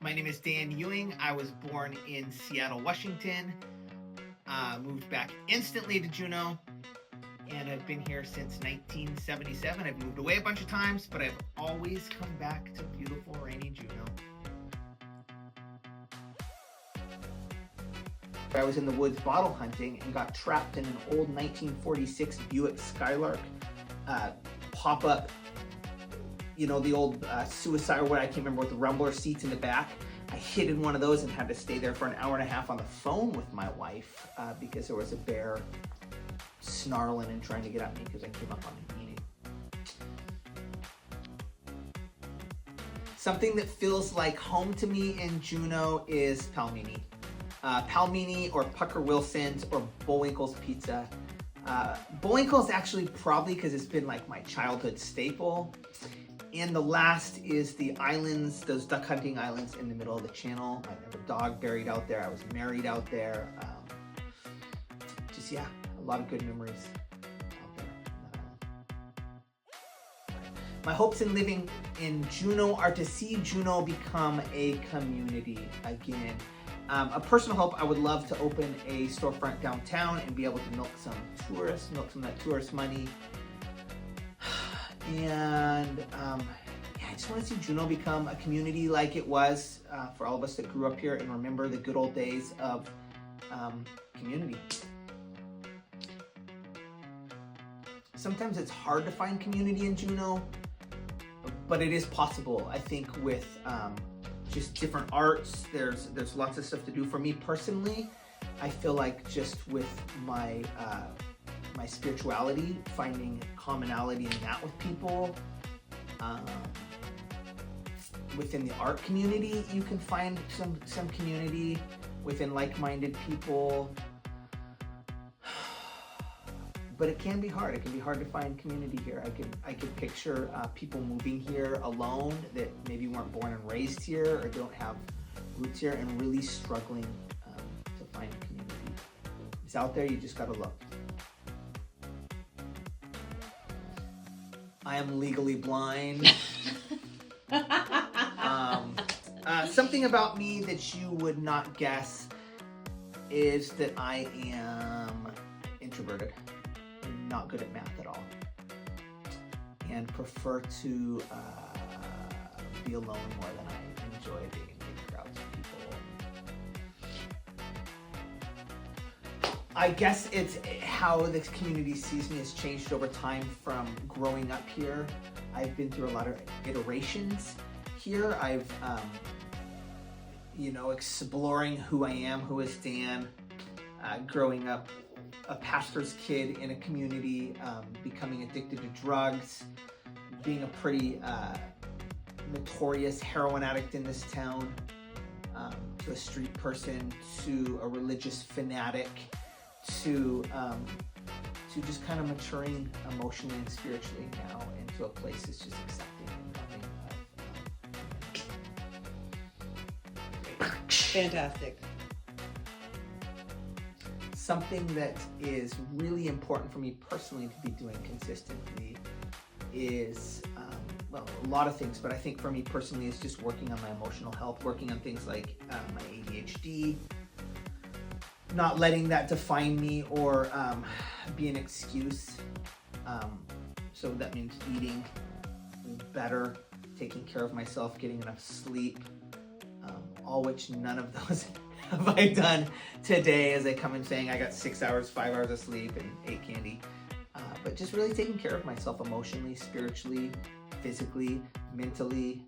My name is Dan Ewing. I was born in Seattle, Washington. Moved back instantly to Juneau, and I've been here since 1977. I've moved away a bunch of times, but I've always come back to beautiful, rainy Juneau. I was in the woods bottle hunting and got trapped in an old 1946 Buick Skylark pop-up, the old suicide, or what, I can't remember, with the rumbler seats in the back. I hid in one of those and had to stay there for an hour and a half on the phone with my wife because there was a bear snarling and trying to get at me because I came up on a meeting. Something that feels like home to me in Juneau is Palmini. Palmini or Pucker Wilson's or Bullwinkle's Pizza. Bullwinkle's actually probably because it's been like my childhood staple. And the last is the islands, those duck hunting islands in the middle of the channel. I have a dog buried out there. I was married out there. A lot of good memories out there. My hopes in living in Juneau are to see Juneau become a community again. A personal hope, I would love to open a storefront downtown and be able to milk some tourists, milk some of that tourist money. And I just want to see Juneau become a community like it was for all of us that grew up here and remember the good old days of community. Sometimes it's hard to find community in Juneau, but it is possible. I think with just different arts, there's lots of stuff to do. For me personally, I feel like just with my my spirituality, finding commonality in that with people. Within the art community, you can find some community within like-minded people. But it can be hard. It can be hard to find community here. I could picture people moving here alone that maybe weren't born and raised here or don't have roots here and really struggling to find community. It's out there, you just gotta look. I am legally blind. Something about me that you would not guess is that I am introverted. Not good at math at all, and prefer to be alone more than I enjoy being in big crowds of people. I guess it's how the community sees me has changed over time from growing up here. I've been through a lot of iterations here. I've exploring who I am, who is Dan, growing up a pastor's kid in a community, becoming addicted to drugs, being a pretty notorious heroin addict in this town, to a street person, to a religious fanatic, to just kind of maturing emotionally and spiritually now into a place that's just accepting and loving of Fantastic. Something that is really important for me personally to be doing consistently is, a lot of things, but I think for me personally is just working on my emotional health, working on things like my ADHD, not letting that define me or be an excuse. So that means eating better, taking care of myself, getting enough sleep, all which none of those have I done today as I come in saying I got 6 hours, 5 hours of sleep and ate candy. But just really taking care of myself emotionally, spiritually, physically, mentally.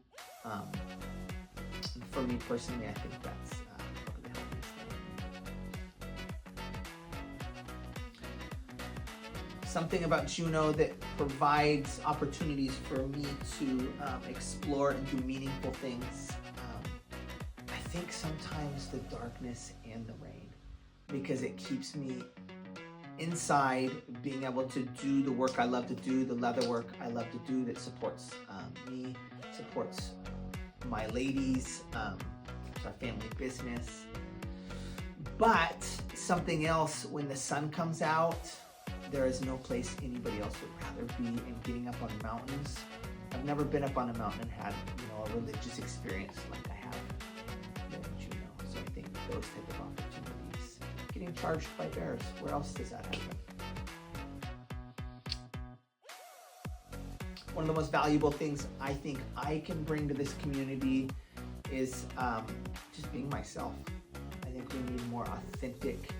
For me personally, I think that's probably the healthiest thing. Something about Juneau that provides opportunities for me to explore and do meaningful things. I think sometimes the darkness and the rain, because it keeps me inside, being able to do the work I love to do, the leather work I love to do that supports me, supports my ladies, our family business. But something else, when the sun comes out, there is no place anybody else would rather be in getting up on mountains. I've never been up on a mountain and had, a religious experience like I have type of opportunities. Getting charged by bears, where else does that happen? One of the most valuable things I think I can bring to this community is just being myself. I think we need more authentic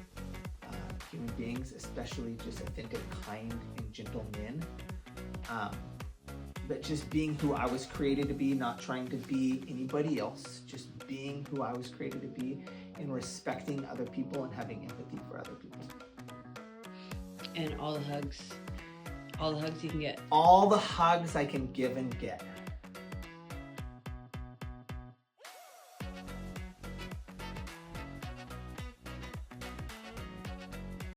human beings, especially just authentic, kind, and gentle men. But just being who I was created to be, not trying to be anybody else, just being who I was created to be, and respecting other people and having empathy for other people. And all the hugs you can get. All the hugs I can give and get.